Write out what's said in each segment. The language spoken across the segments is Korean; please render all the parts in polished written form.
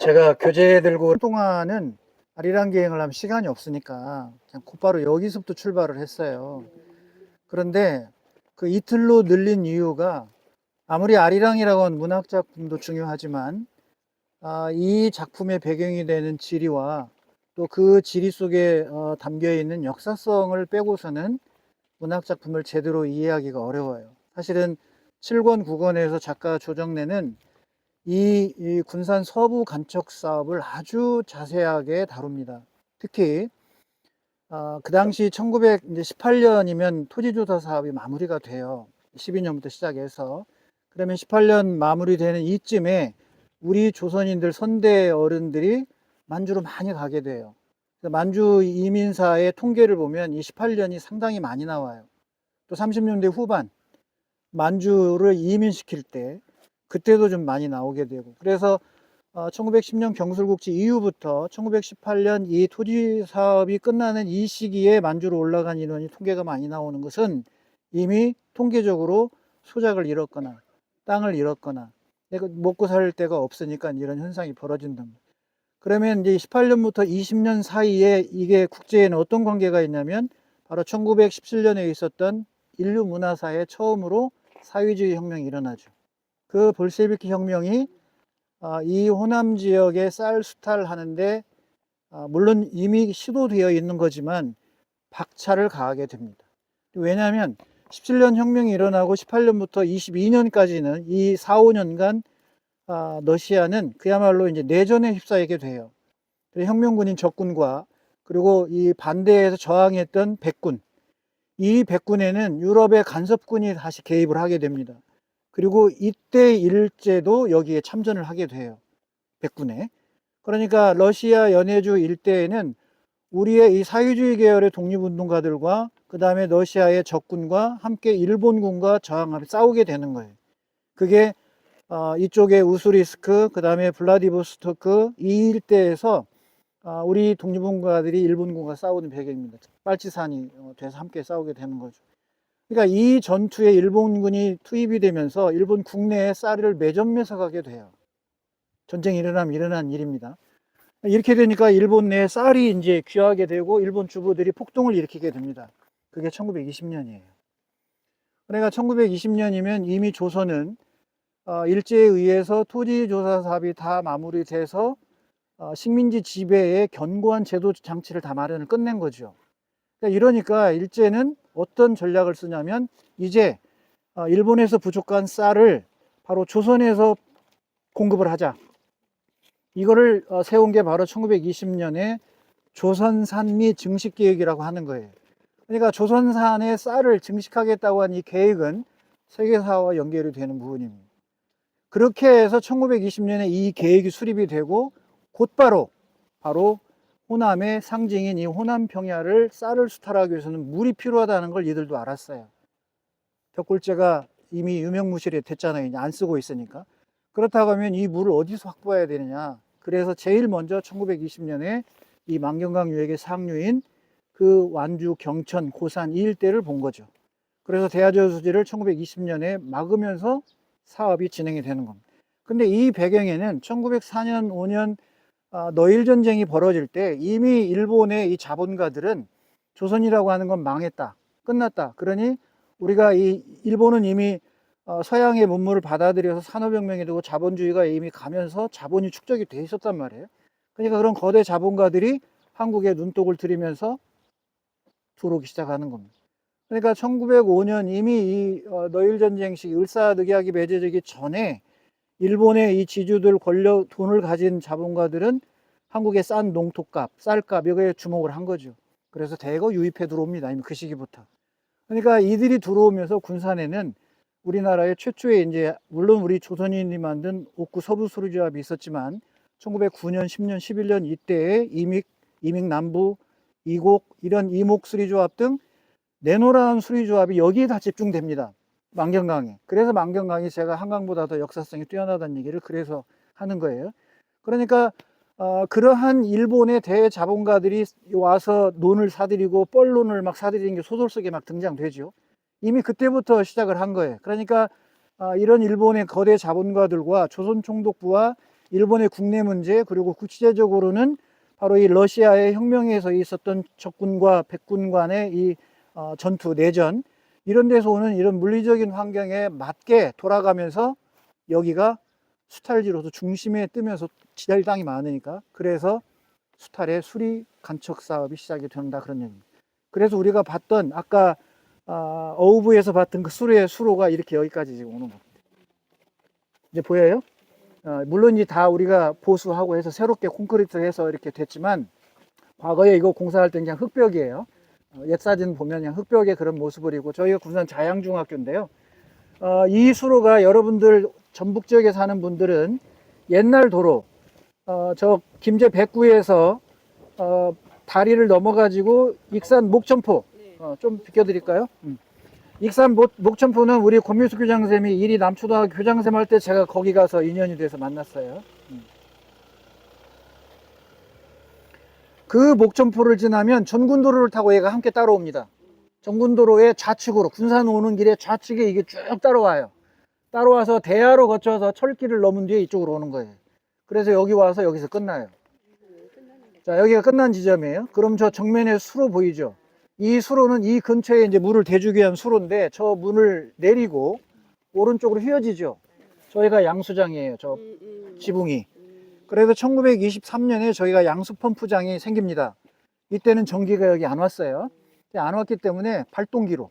제가 교재 들고 동안은 아리랑 기행을 하면 시간이 없으니까 그냥 곧바로 여기서부터 출발을 했어요. 그런데 그 이틀로 늘린 이유가 아무리 아리랑이라고 하는 문학 작품도 중요하지만 이 작품의 배경이 되는 지리와 또 그 지리 속에 담겨 있는 역사성을 빼고서는 문학 작품을 제대로 이해하기가 어려워요. 사실은 7권, 9권에서 작가 조정래는 이 군산 서부 간척 사업을 아주 자세하게 다룹니다. 특히 그 당시 1918년이면 토지조사 사업이 마무리가 돼요. 12년부터 시작해서 그러면 18년 마무리되는 이쯤에 우리 조선인들 선대 어른들이 만주로 많이 가게 돼요. 만주 이민사의 통계를 보면 이 18년이 상당히 많이 나와요. 또 30년대 후반 만주를 이민시킬 때 그때도 좀 많이 나오게 되고, 그래서 1910년 경술국지 이후부터 1918년 이 토지 사업이 끝나는 이 시기에 만주로 올라간 인원이 통계가 많이 나오는 것은 이미 통계적으로 소작을 잃었거나 땅을 잃었거나 먹고 살 데가 없으니까 이런 현상이 벌어진다. 그러면 이제 18년부터 20년 사이에 이게 국제에는 어떤 관계가 있냐면 바로 1917년에 있었던 인류 문화사에 처음으로 사회주의 혁명이 일어나죠. 그 볼셰비키 혁명이 이 호남 지역의 쌀 수탈하는데 물론 이미 시도되어 있는 거지만 박차를 가하게 됩니다. 왜냐하면 17년 혁명이 일어나고 18년부터 22년까지는 이 4, 5년간 러시아는 그야말로 이제 내전에 휩싸이게 돼요. 혁명군인 적군과 그리고 이 반대에서 저항했던 백군, 이 백군에는 유럽의 간섭군이 다시 개입을 하게 됩니다. 그리고 이때 일제도 여기에 참전을 하게 돼요. 백군에. 그러니까 러시아 연해주 일대에는 우리의 이 사회주의 계열의 독립운동가들과 그 다음에 러시아의 적군과 함께 일본군과 저항하며 싸우게 되는 거예요. 그게 이쪽에 우수리스크, 그 다음에 블라디보스토크 이 일대에서 우리 독립운동가들이 일본군과 싸우는 배경입니다. 빨치산이 돼서 함께 싸우게 되는 거죠. 그러니까 이 전투에 일본군이 투입이 되면서 일본 국내에 쌀을 매점매석하게 돼요. 전쟁이 일어나면 일어난 일입니다. 이렇게 되니까 일본 내에 쌀이 이제 귀하게 되고 일본 주부들이 폭동을 일으키게 됩니다. 그게 1920년이에요. 그러니까 1920년이면 이미 조선은 일제에 의해서 토지조사 사업이 다 마무리돼서 식민지 지배에 견고한 제도 장치를 다 마련을 끝낸 거죠. 그러니까 이러니까 일제는 어떤 전략을 쓰냐면 이제 일본에서 부족한 쌀을 바로 조선에서 공급을 하자. 이거를 세운 게 바로 1920년에 조선산미 증식계획이라고 하는 거예요. 그러니까 조선산의 쌀을 증식하겠다고 한 이 계획은 세계사와 연결이 되는 부분입니다. 그렇게 해서 1920년에 이 계획이 수립이 되고 곧바로 바로 호남의 상징인 이 호남평야를 쌀을 수탈하기 위해서는 물이 필요하다는 걸 이들도 알았어요. 벽골제가 이미 유명무실이 됐잖아요. 이제 안 쓰고 있으니까. 그렇다고 하면 이 물을 어디서 확보해야 되느냐. 그래서 제일 먼저 1920년에 이 만경강 유역의 상류인 그 완주, 경천, 고산 이 일대를 본 거죠. 그래서 대하저수지를 1920년에 막으면서 사업이 진행이 되는 겁니다. 근데 이 배경에는 1904년, 5년 너일 전쟁이 벌어질 때 이미 일본의 이 자본가들은 조선이라고 하는 건 망했다, 끝났다. 그러니 우리가 이 일본은 이미 서양의 문물을 받아들여서 산업혁명이 되고 자본주의가 이미 가면서 자본이 축적이 돼 있었단 말이에요. 그러니까 그런 거대 자본가들이 한국에 눈독을 들이면서 들어오기 시작하는 겁니다. 그러니까 1905년 이미 이 너일 전쟁 시 을사늑약이 맺어지기 전에 일본의 이 지주들 권력 돈을 가진 자본가들은 한국의 싼 농토값, 쌀값 여기에 주목을 한 거죠. 그래서 대거 유입해 들어옵니다. 이미 그 시기부터. 그러니까 이들이 들어오면서 군산에는 우리나라의 최초의 이제 물론 우리 조선인이 만든 옥구 서부 수리조합이 있었지만 1909년, 10년, 11년 이때에 이믹 남부, 이곡 이런 이목 수리조합 등 내노라한 수리조합이 여기에 다 집중됩니다. 만경강에. 그래서 만경강이 제가 한강보다 더 역사성이 뛰어나다는 얘기를 그래서 하는 거예요. 그러니까 그러한 일본의 대자본가들이 와서 논을 사들이고 뻘론을 막 사들이는 게 소설 속에 막 등장되죠. 이미 그때부터 시작을 한 거예요. 그러니까 이런 일본의 거대 자본가들과 조선총독부와 일본의 국내 문제, 그리고 구체적으로는 바로 이 러시아의 혁명에서 있었던 적군과 백군 간의 이 전투, 내전, 이런 데서 오는 이런 물리적인 환경에 맞게 돌아가면서 여기가 수탈지로서 중심에 뜨면서 지할 땅이 많으니까, 그래서 수탈의 수리 간척 사업이 시작이 된다, 그런 얘기입니다. 그래서 우리가 봤던 아까 어우부에서 봤던 그 수로의 수로가 이렇게 여기까지 지금 오는 겁니다. 이제 보여요? 물론 이제 다 우리가 보수하고 해서 새롭게 콘크리트 해서 이렇게 됐지만, 과거에 이거 공사할 때 그냥 흙벽이에요. 옛 사진 보면 그냥 흙벽의 그런 모습을이고, 저희가 군산 자양중학교인데요. 이 수로가 여러분들 전북 지역에 사는 분들은 옛날 도로, 저 김제 백구에서 다리를 넘어가지고 익산 목천포, 좀 비켜드릴까요? 익산 목천포는 우리 권민수 교장쌤이 이리 남초등학교 교장쌤 할 때 제가 거기 가서 인연이 돼서 만났어요. 그 목천포를 지나면 전군도로를 타고 얘가 함께 따라옵니다. 전군도로의 좌측으로, 군산 오는 길에 좌측에 이게 쭉 따라와요. 따라와서 대야로 거쳐서 철길을 넘은 뒤에 이쪽으로 오는 거예요. 그래서 여기 와서 여기서 끝나요. 자, 여기가 끝난 지점이에요. 그럼 저 정면에 수로 보이죠? 이 수로는 이 근처에 이제 물을 대주기 위한 수로인데, 저 문을 내리고 오른쪽으로 휘어지죠. 저희가 양수장이에요. 저 지붕이. 그래서 1923년에 저희가 양수펌프장이 생깁니다. 이때는 전기가 여기 안 왔어요. 안 왔기 때문에 발동기로.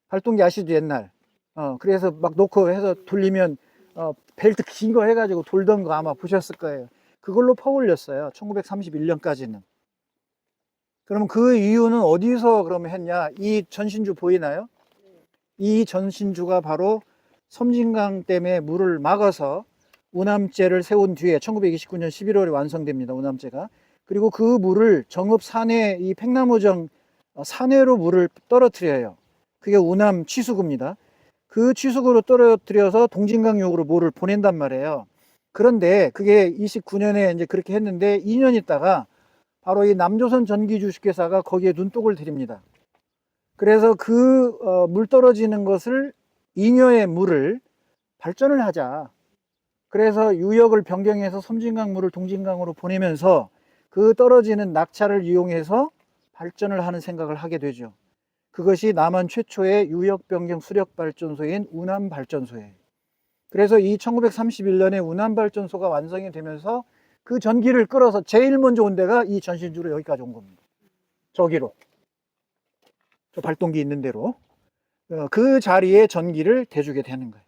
발동기 아시죠? 옛날. 그래서 막 놓고 해서 돌리면 벨트 긴 거 해가지고 돌던 거 아마 보셨을 거예요. 그걸로 퍼올렸어요. 1931년까지는. 그럼 그 이유는 어디서 그러면 했냐? 이 전신주 보이나요? 이 전신주가 바로 섬진강 댐에 물을 막아서 운암제를 세운 뒤에 1929년 11월에 완성됩니다. 운암제가. 그리고 그 물을 정읍 산해, 이 팽나무정 산해로 물을 떨어뜨려요. 그게 운암 취수구입니다. 그 취수구로 떨어뜨려서 동진강역으로 물을 보낸단 말이에요. 그런데 그게 29년에 이제 그렇게 했는데 2년 있다가 바로 이 남조선 전기주식회사가 거기에 눈독을 들입니다. 그래서 그 물 떨어지는 것을, 잉여의 물을 발전을 하자. 그래서 유역을 변경해서 섬진강 물을 동진강으로 보내면서 그 떨어지는 낙차를 이용해서 발전을 하는 생각을 하게 되죠. 그것이 남한 최초의 유역 변경 수력 발전소인 운암 발전소예요. 그래서 이 1931년에 운암 발전소가 완성이 되면서 그 전기를 끌어서 제일 먼저 온 데가 이 전신주로 여기까지 온 겁니다. 저기로. 저 발동기 있는 대로. 그 자리에 전기를 대주게 되는 거예요.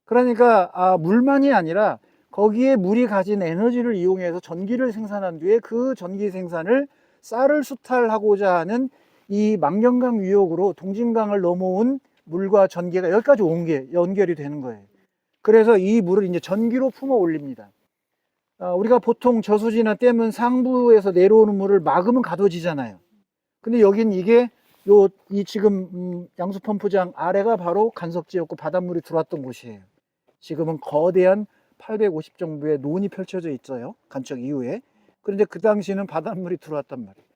그러니까 물만이 아니라 거기에 물이 가진 에너지를 이용해서 전기를 생산한 뒤에 그 전기 생산을 쌀을 수탈하고자 하는 이 망경강 유역으로 동진강을 넘어온 물과 전기가 여기까지 온 게 연결이 되는 거예요. 그래서 이 물을 이제 전기로 품어 올립니다. 우리가 보통 저수지나 댐은 상부에서 내려오는 물을 막으면 가둬지잖아요. 근데 여긴 이게 이 지금 양수펌프장 아래가 바로 간석지였고 바닷물이 들어왔던 곳이에요. 지금은 거대한 850 정도의 논이 펼쳐져 있어요. 간척 이후에. 그런데 그 당시에는 바닷물이 들어왔단 말이에요.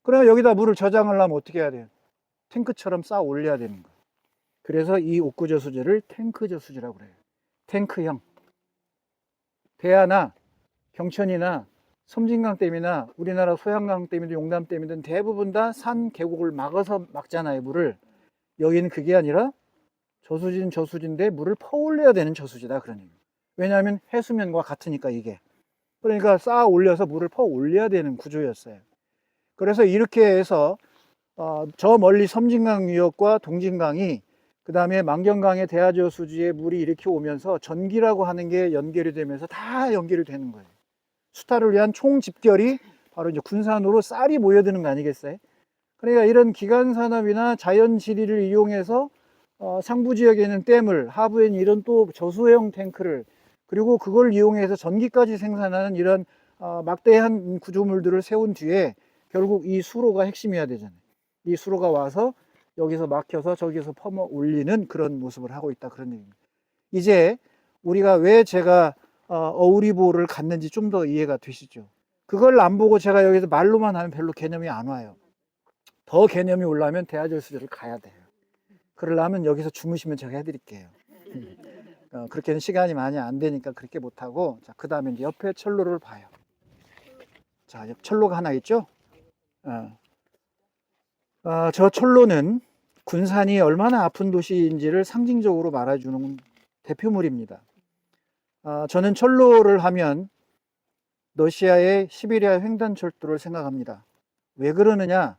그러면 여기다 물을 저장을 하면 어떻게 해야 돼요? 탱크처럼 쌓아 올려야 되는 거예요. 그래서 이 옥구 저수지를 탱크 저수지라고 그래요. 탱크형. 대하나 경천이나 섬진강댐이나 우리나라 소양강댐이든 용담댐이든 대부분 다 산 계곡을 막아서 막잖아요, 물을. 여기는 그게 아니라 저수지는 저수지인데 물을 퍼올려야 되는 저수지다, 그런 얘기예요. 왜냐하면 해수면과 같으니까 이게. 그러니까 쌓아 올려서 물을 퍼올려야 되는 구조였어요. 그래서 이렇게 해서 저 멀리 섬진강 유역과 동진강이, 그 다음에 망경강의 대하저수지에 물이 이렇게 오면서 전기라고 하는 게 연결이 되면서 다 연결이 되는 거예요. 수탈을 위한 총 집결이 바로 이제 군산으로 쌀이 모여드는 거 아니겠어요? 그러니까 이런 기간산업이나 자연지리를 이용해서 상부 지역에 있는 댐을, 하부에 있는 이런 또 저수형 탱크를, 그리고 그걸 이용해서 전기까지 생산하는 이런 막대한 구조물들을 세운 뒤에 결국 이 수로가 핵심이어야 되잖아요. 이 수로가 와서 여기서 막혀서 저기서 퍼머 올리는 그런 모습을 하고 있다, 그런 얘기입니다. 이제 우리가 왜 제가 어우리보를 갔는지 좀 더 이해가 되시죠? 그걸 안 보고 제가 여기서 말로만 하면 별로 개념이 안 와요. 더 개념이 올라면 대하저수지를 가야 돼요. 그러려면 여기서 주무시면 제가 해드릴게요. 그렇게는 시간이 많이 안 되니까 그렇게 못하고, 자, 그 다음에 이제 옆에 철로를 봐요. 자, 철로가 하나 있죠? 저 철로는 군산이 얼마나 아픈 도시인지를 상징적으로 말해주는 대표물입니다. 저는 철로를 하면 러시아의 시베리아 횡단철도를 생각합니다. 왜 그러느냐?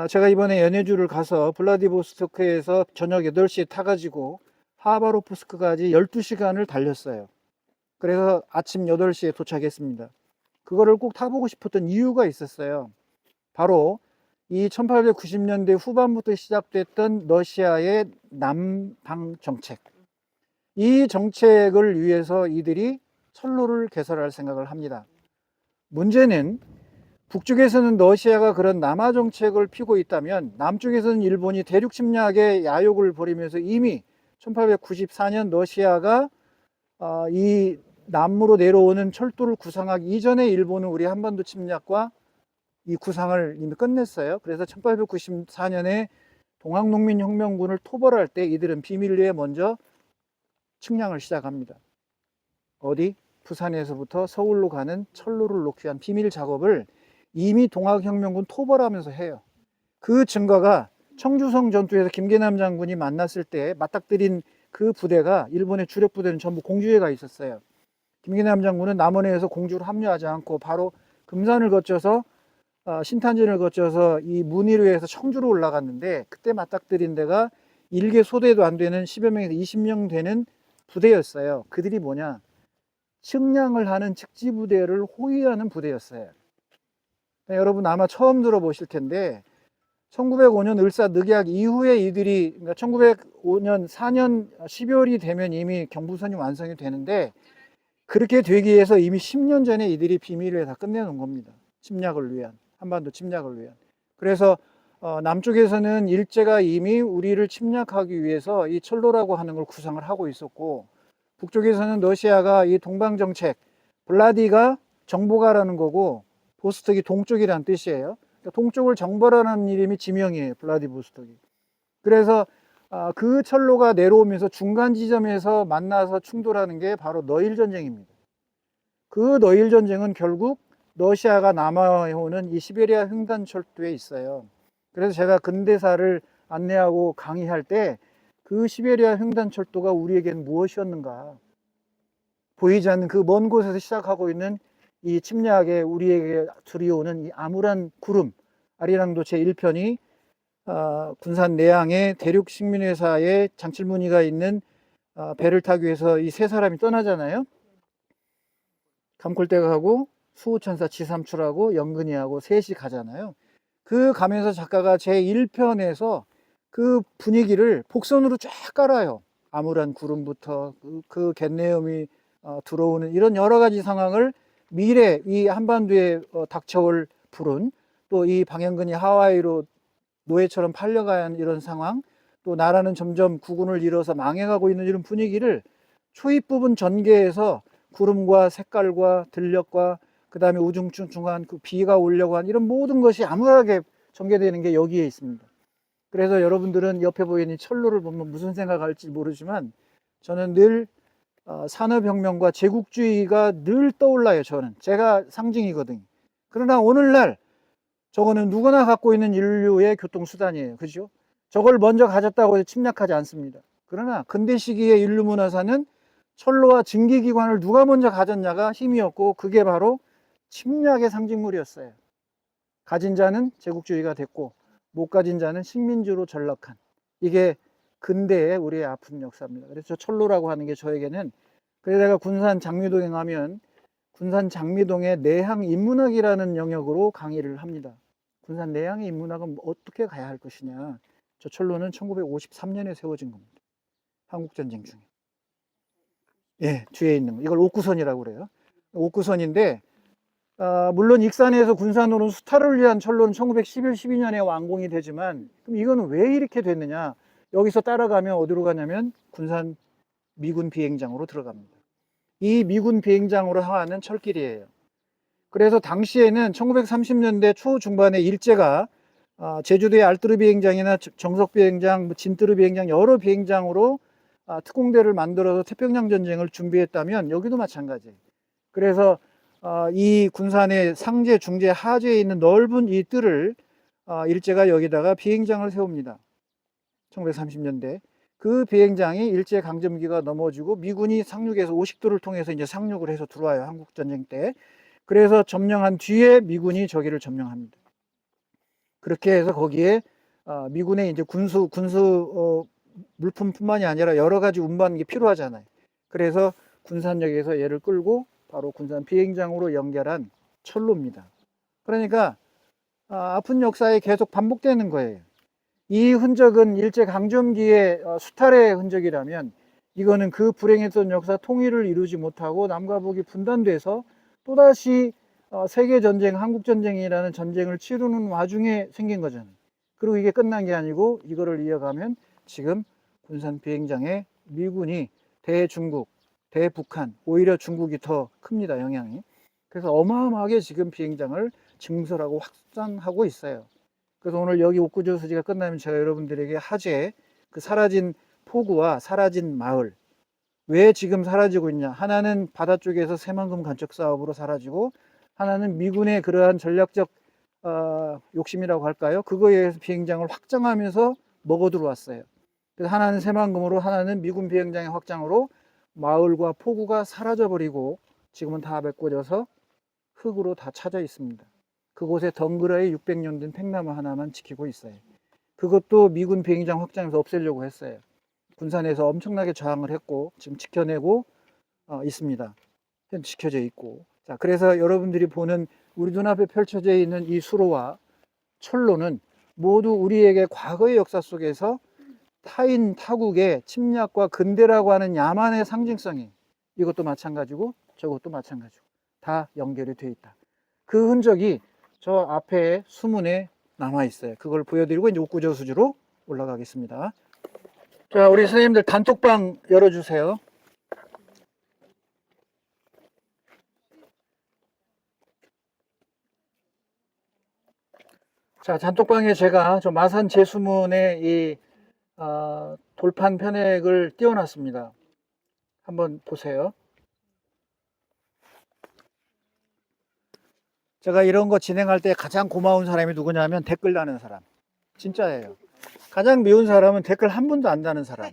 제가 이번에 연해주를 가서 블라디보스토크에서 저녁 8시에 타가지고 하바로프스크까지 12시간을 달렸어요. 그래서 아침 8시에 도착했습니다. 그거를 꼭 타보고 싶었던 이유가 있었어요. 바로 이 1890년대 후반부터 시작됐던 러시아의 남방 정책. 이 정책을 위해서 이들이 철로를 개설할 생각을 합니다. 문제는 북쪽에서는 러시아가 그런 남하 정책을 피고 있다면 남쪽에서는 일본이 대륙 침략의 야욕을 벌이면서 이미 1894년 러시아가 이 남으로 내려오는 철도를 구상하기 이전에 일본은 우리 한반도 침략과 이 구상을 이미 끝냈어요. 그래서 1894년에 동학농민혁명군을 토벌할 때 이들은 비밀리에 먼저 측량을 시작합니다. 어디? 부산에서부터 서울로 가는 철로를 놓기 위한 비밀 작업을 이미 동학혁명군 토벌하면서 해요. 그 증거가 청주성 전투에서 김계남 장군이 만났을 때 맞닥뜨린 그 부대가, 일본의 주력 부대는 전부 공주에 가 있었어요. 김계남 장군은 남원에서 공주를 합류하지 않고 바로 금산을 거쳐서 신탄진을 거쳐서 이 문의로에서 청주로 올라갔는데, 그때 맞닥뜨린 데가 일개 소대도 안 되는 10여 명에서 20명 되는 부대였어요. 그들이 뭐냐? 측량을 하는 측지부대를 호위하는 부대였어요. 여러분 아마 처음 들어보실 텐데 1905년 을사늑약 이후에 이들이, 그러니까 1905년 4년 12월이 되면 이미 경부선이 완성이 되는데, 그렇게 되기 위해서 이미 10년 전에 이들이 비밀을 다 끝내놓은 겁니다. 침략을 위한, 한반도 침략을 위한. 그래서 남쪽에서는 일제가 이미 우리를 침략하기 위해서 이 철로라고 하는 걸 구상을 하고 있었고, 북쪽에서는 러시아가 이 동방정책, 블라디가 정보가라는 거고 보스톡이 동쪽이라는 뜻이에요. 그러니까 동쪽을 정벌하는 이름이 지명이에요, 블라디보스톡이. 그래서 그 철로가 내려오면서 중간 지점에서 만나서 충돌하는 게 바로 너일 전쟁입니다. 그 너일 전쟁은 결국 러시아가 남아오는 이 시베리아 횡단철도에 있어요. 그래서 제가 근대사를 안내하고 강의할 때 그 시베리아 횡단철도가 우리에겐 무엇이었는가, 보이지 않는 그 먼 곳에서 시작하고 있는 이 침략에 우리에게 두려오는 이 암울한 구름. 아리랑도 제1편이 군산 내양의 대륙식민회사의 장칠무늬가 있는 배를 타기 위해서 이 세 사람이 떠나잖아요. 감콜대가하고 수호천사 지삼출하고 영근이하고 셋이 가잖아요. 그 가면서 작가가 제1편에서 그 분위기를 복선으로 쫙 깔아요. 암울한 구름부터 그 갯내음이 들어오는 이런 여러 가지 상황을, 미래 이 한반도에 닥쳐올 불은, 또 이 방향근이 하와이로 노예처럼 팔려가야 하는 이런 상황, 또 나라는 점점 국운을 잃어서 망해가고 있는 이런 분위기를 초입 부분 전개에서 구름과 색깔과 들녘과 그 다음에 우중충충한 그 비가 오려고 한 이런 모든 것이 암울하게 전개되는 게 여기에 있습니다. 그래서 여러분들은 옆에 보이는 철로를 보면 무슨 생각할지 모르지만 저는 늘 산업혁명과 제국주의가 늘 떠올라요. 저는 제가 상징이거든요. 그러나 오늘날 저거는 누구나 갖고 있는 인류의 교통수단이에요. 그죠? 저걸 먼저 가졌다고 해서 침략하지 않습니다. 그러나 근대 시기의 인류 문화사는 철로와 증기기관을 누가 먼저 가졌냐가 힘이었고, 그게 바로 침략의 상징물이었어요. 가진 자는 제국주의가 됐고 못 가진 자는 식민지로 전락한, 이게 근대의 우리의 아픈 역사입니다. 그래서 철로라고 하는 게 저에게는, 그래서 내가 군산 장미동에 가면 군산 장미동의 내향 인문학이라는 영역으로 강의를 합니다. 군산 내향의 인문학은 어떻게 가야 할 것이냐. 저 철로는 1953년에 세워진 겁니다. 한국전쟁 중에. 예, 뒤에 있는 거. 이걸 옥구선이라고 그래요. 옥구선인데, 물론 익산에서 군산으로 수탈을 위한 철로는 1911, 12년에 완공이 되지만, 그럼 이거는 왜 이렇게 됐느냐? 여기서 따라가면 어디로 가냐면 군산 미군 비행장으로 들어갑니다. 이 미군 비행장으로 향하는 철길이에요. 그래서 당시에는 1930년대 초중반에 일제가 제주도의 알뜨르 비행장이나 정석 비행장, 진뜨르 비행장 여러 비행장으로 특공대를 만들어서 태평양 전쟁을 준비했다면 여기도 마찬가지예요. 그래서 이 군산의 상제, 중제, 하제에 있는 넓은 이 뜰을 일제가 여기다가 비행장을 세웁니다. 1930년대. 그 비행장이 일제 강점기가 넘어지고 미군이 상륙해서 오식도를 통해서 이제 상륙을 해서 들어와요. 한국 전쟁 때. 그래서 점령한 뒤에 미군이 저기를 점령합니다. 그렇게 해서 거기에 미군의 이제 군수 물품뿐만이 아니라 여러 가지 운반이 필요하잖아요. 그래서 군산역에서 얘를 끌고 바로 군산 비행장으로 연결한 철로입니다. 그러니까 아픈 역사에 계속 반복되는 거예요. 이 흔적은 일제 강점기의 수탈의 흔적이라면 이거는 그 불행했던 역사 통일을 이루지 못하고 남과 북이 분단돼서 또다시 세계전쟁, 한국전쟁이라는 전쟁을 치르는 와중에 생긴 거잖아요. 그리고 이게 끝난 게 아니고 이거를 이어가면 지금 군산 비행장에 미군이 대중국, 대북한, 오히려 중국이 더 큽니다, 영향이. 그래서 어마어마하게 지금 비행장을 증설하고 확장하고 있어요. 그래서 오늘 여기 옥구저수지가 끝나면 제가 여러분들에게 하제, 그 사라진 포구와 사라진 마을, 왜 지금 사라지고 있냐. 하나는 바다 쪽에서 새만금 간척 사업으로 사라지고, 하나는 미군의 그러한 전략적 욕심이라고 할까요? 그거에 의해서 비행장을 확장하면서 먹어 들어왔어요. 그래서 하나는 새만금으로, 하나는 미군 비행장의 확장으로 마을과 포구가 사라져 버리고 지금은 다 메꿔져서 흙으로 다 차져 있습니다. 그곳에 덩그러이 600년 된 팽나무 하나만 지키고 있어요. 그것도 미군 비행장 확장해서 없애려고 했어요. 군산에서 엄청나게 저항을 했고 지금 지켜내고 있습니다. 지켜져 있고. 자, 그래서 여러분들이 보는 우리 눈앞에 펼쳐져 있는 이 수로와 철로는 모두 우리에게 과거의 역사 속에서 타인 타국의 침략과 근대라고 하는 야만의 상징성이, 이것도 마찬가지고 저것도 마찬가지고 다 연결이 되어 있다. 그 흔적이 저 앞에 수문에 남아 있어요. 그걸 보여드리고 이제 옥구저수지로 올라가겠습니다. 자, 우리 선생님들 단톡방 열어주세요. 자, 단톡방에 제가 저 마산 제수문의 이 돌판 편액을 띄워놨습니다. 한번 보세요. 제가 이런 거 진행할 때 가장 고마운 사람이 누구냐면 댓글 다는 사람. 진짜예요. 가장 미운 사람은 댓글 한 번도 안 다는 사람.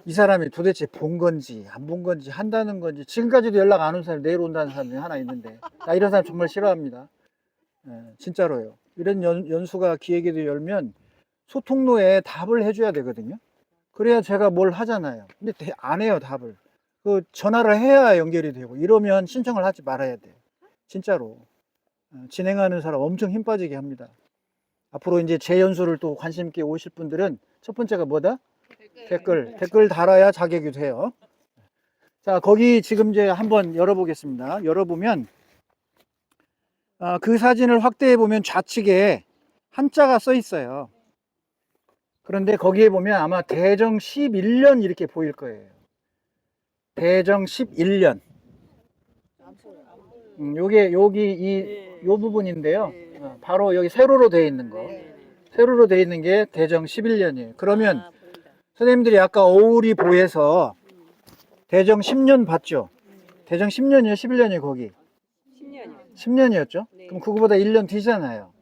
이 사람이 도대체 본 건지 안 본 건지 한다는 건지 지금까지도 연락 안 온 사람이 내일 온다는 사람이 하나 있는데, 나 이런 사람 정말 싫어합니다. 진짜로요. 이런 연수가 기획에도 열면 소통로에 답을 해줘야 되거든요. 그래야 제가 뭘 하잖아요. 근데 안 해요, 답을. 그 전화를 해야 연결이 되고, 이러면 신청을 하지 말아야 돼요. 진짜로. 진행하는 사람 엄청 힘 빠지게 합니다. 앞으로 이제 제 연수를 또 관심 있게 오실 분들은 첫 번째가 뭐다? 댓글 달아야 자격이 돼요. 자, 거기 지금 이제 한번 열어보겠습니다. 열어보면 그 사진을 확대해 보면 좌측에 한자가 써 있어요. 그런데 거기에 보면 아마 대정 11년 이렇게 보일 거예요. 대정 11년. 요게 여기 요 부분인데요. 바로 여기 세로로 되어 있는 거. 세로로 되어 있는 게 대정 11년이에요. 그러면 선생님들이 아까 어울이 보에서 대정 10년 봤죠? 대정 10년이에요, 11년이에요, 거기? 10년이었죠? 그럼 그거보다 1년 뒤잖아요.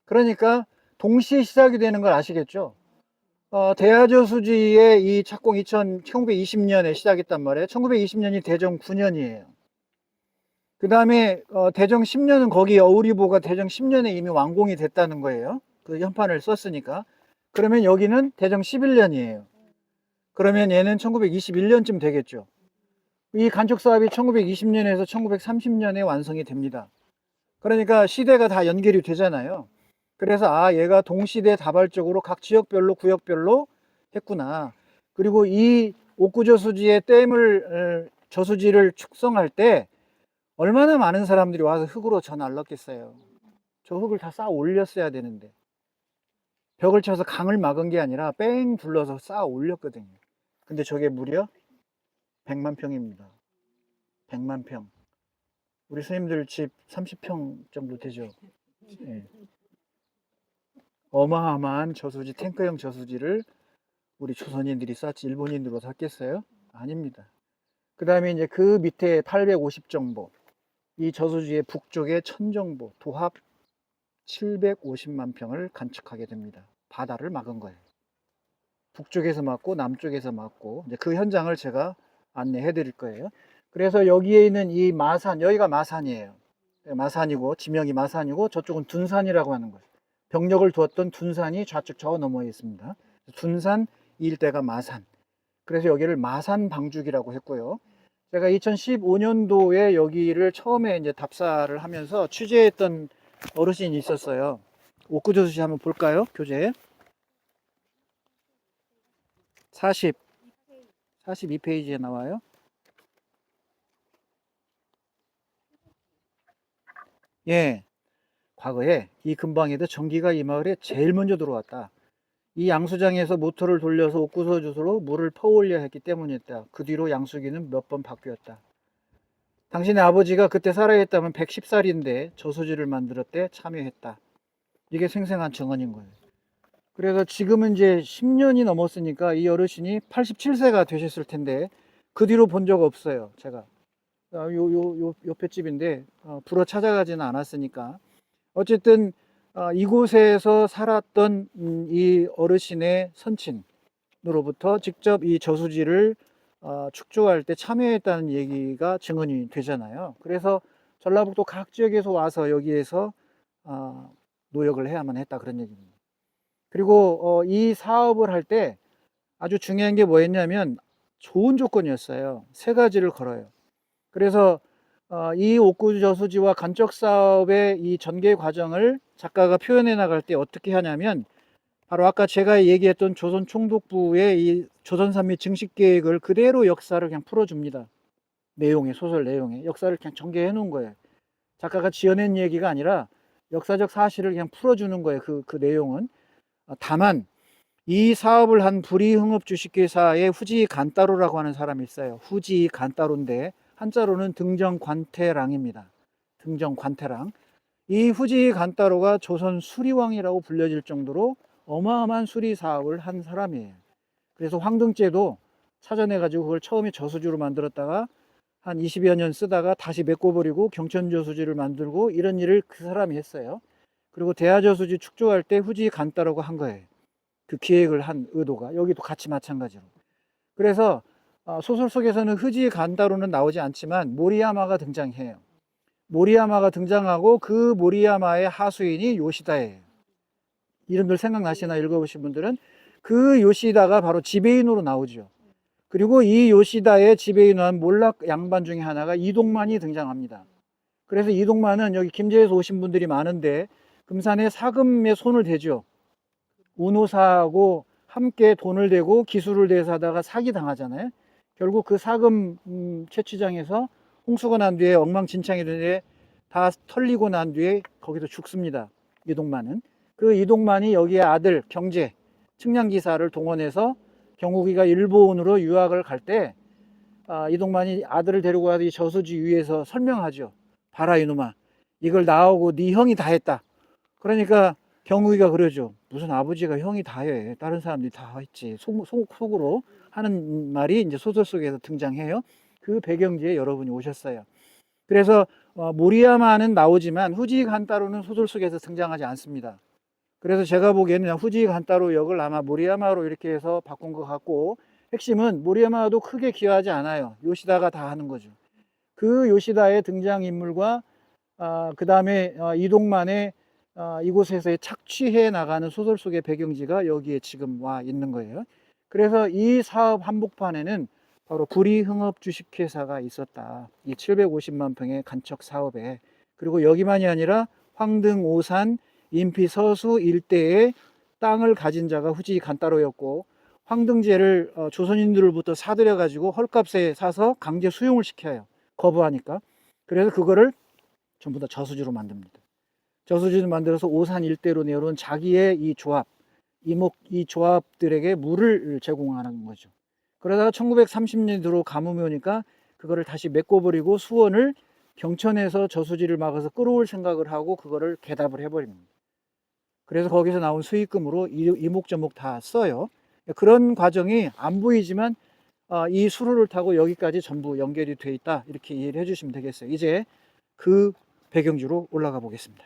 그러니까 동시에 시작이 되는 걸 아시겠죠? 대하저수지의 이 착공 1920년에 시작했단 말이에요. 1920년이 대정 9년이에요. 그 다음에 대정 10년은 거기 어우리보가 대정 10년에 이미 완공이 됐다는 거예요. 그 현판을 썼으니까. 그러면 여기는 대정 11년이에요. 그러면 얘는 1921년쯤 되겠죠. 이 간척 사업이 1920년에서 1930년에 완성이 됩니다. 그러니까 시대가 다 연결이 되잖아요. 그래서 얘가 동시대 다발적으로 각 지역별로 구역별로 했구나. 그리고 이 옥구저수지의 저수지를 축성할 때 얼마나 많은 사람들이 와서 흙으로 저 날랐겠어요. 저 흙을 다 쌓아 올렸어야 되는데 벽을 쳐서 강을 막은 게 아니라 뺑 둘러서 쌓아 올렸거든요. 근데 저게 무려 100만 평입니다. 100만 평. 우리 선생님들 집 30평 정도 되죠. 네. 어마어마한 저수지, 탱크형 저수지를 우리 조선인들이 쌓지 일본인들로 샀겠어요? 아닙니다. 그 다음에 이제 그 밑에 850정보, 이 저수지의 북쪽에 천정보, 도합 750만 평을 간척하게 됩니다. 바다를 막은 거예요. 북쪽에서 막고 남쪽에서 막고, 이제 그 현장을 제가 안내해 드릴 거예요. 그래서 여기에 있는 이 마산, 여기가 마산이에요. 마산이고, 지명이 마산이고, 저쪽은 둔산이라고 하는 거예요. 병력을 두었던 둔산이 좌측 저 너머에 있습니다. 둔산 이 일대가 마산. 그래서 여기를 마산 방죽이라고 했고요. 제가 2015년도에 여기를 처음에 이제 답사를 하면서 취재했던 어르신이 있었어요. 옥구저수지 한번 볼까요? 교재 42페이지에 나와요. 예, 과거에 이 근방에도 전기가 이 마을에 제일 먼저 들어왔다. 이 양수장에서 모터를 돌려서 옥구서 주소로 물을 퍼올려 했기 때문이었다. 그 뒤로 양수기는 몇 번 바뀌었다. 당신의 아버지가 그때 살아있다면 110살인데 저수지를 만들었대 참여했다. 이게 생생한 증언인 거예요. 그래서 지금은 이제 10년이 넘었으니까 이 어르신이 87세가 되셨을 텐데 그 뒤로 본 적 없어요. 제가 요 옆에 집인데 불어 찾아가지는 않았으니까 어쨌든 이곳에서 살았던 이 어르신의 선친으로부터 직접 이 저수지를 축조할 때 참여했다는 얘기가 증언이 되잖아요. 그래서 전라북도 각 지역에서 와서 여기에서 노역을 해야만 했다 그런 얘기입니다. 그리고 이 사업을 할 때 아주 중요한 게 뭐였냐면 좋은 조건이었어요. 세 가지를 걸어요. 그래서 이 옥구 저수지와 간척 사업의 이 전개 과정을 작가가 표현해 나갈 때 어떻게 하냐면 바로 아까 제가 얘기했던 조선 총독부의 이 조선산미 증식 계획을 그대로 역사를 그냥 풀어줍니다. 내용에 소설 내용에 역사를 그냥 전개해 놓은 거예요. 작가가 지어낸 얘기가 아니라 역사적 사실을 그냥 풀어주는 거예요. 그 내용은. 다만 이 사업을 한 불이흥업 주식회사의 후지 간따로라고 하는 사람이 있어요. 후지 간따로인데 한자로는 등정관태랑입니다. 등정관태랑. 이 후지 간따로가 조선 수리왕이라고 불려질 정도로 어마어마한 수리 사업을 한 사람이에요. 그래서 황등제도 찾아내가지고 그걸 처음에 저수지로 만들었다가 한 20여 년 쓰다가 다시 메꿔버리고 경천저수지를 만들고 이런 일을 그 사람이 했어요. 그리고 대하저수지 축조할 때 후지 간따로가 한 거예요. 그 기획을 한 의도가 여기도 같이 마찬가지로. 그래서 소설 속에서는 후지 간따로는 나오지 않지만 모리야마가 등장해요. 모리야마가 등장하고 그 모리야마의 하수인이 요시다예요. 이름들 생각나시나 읽어보신 분들은 그 요시다가 바로 지배인으로 나오죠. 그리고 이 요시다의 지배인한 몰락 양반 중에 하나가 이동만이 등장합니다. 그래서 이동만은 여기 김제에서 오신 분들이 많은데 금산에 사금에 손을 대죠. 운호사하고 함께 돈을 대고 기술을 대서 하다가 사기 당하잖아요. 결국 그 사금 채취장에서 홍수가 난 뒤에 엉망진창이 되는데 다 털리고 난 뒤에 거기서 죽습니다. 이동만은. 그 이동만이 여기에 아들 경제 측량기사를 동원해서 경욱이가 일본으로 유학을 갈 때 이동만이 아들을 데리고 가서 이 저수지 위에서 설명하죠. 봐라 이놈아, 이걸 나하고 네 형이 다 했다. 그러니까 경욱이가 그러죠. 무슨 아버지가 형이 다 해. 다른 사람들이 다 했지. 속으로 하는 말이 이제 소설 속에서 등장해요. 그 배경지에 여러분이 오셨어요. 그래서 모리야마는 나오지만 후지 간따로는 소설 속에서 등장하지 않습니다. 그래서 제가 보기에는 후지 간따로 역을 아마 모리야마로 이렇게 해서 바꾼 것 같고 핵심은 모리야마도 크게 기여하지 않아요. 요시다가 다 하는 거죠. 그 요시다의 등장인물과 그 다음에 이동만의 이곳에서의 착취해 나가는 소설 속의 배경지가 여기에 지금 와 있는 거예요. 그래서 이 사업 한복판에는 바로 불이흥업 주식회사가 있었다. 이 750만 평의 간척 사업에. 그리고 여기만이 아니라 황등, 오산, 인피, 서수 일대에 땅을 가진 자가 후지 간따로였고 황등제를 조선인들로부터 사들여 가지고 헐값에 사서 강제 수용을 시켜요. 거부하니까. 그래서 그거를 전부 다 저수지로 만듭니다. 저수지를 만들어서 오산 일대로 내려온 자기의 이 조합, 이 조합들에게 물을 제공하는 거죠. 그러다가 1930년이 들어 가뭄이 오니까 그거를 다시 메꿔버리고 수원을 경천에서 저수지를 막아서 끌어올 생각을 하고 그거를 개답을 해버립니다. 그래서 거기서 나온 수익금으로 이목저목 다 써요. 그런 과정이 안 보이지만 이 수로를 타고 여기까지 전부 연결이 돼 있다, 이렇게 이해를 해주시면 되겠어요. 이제 그 배경지로 올라가 보겠습니다.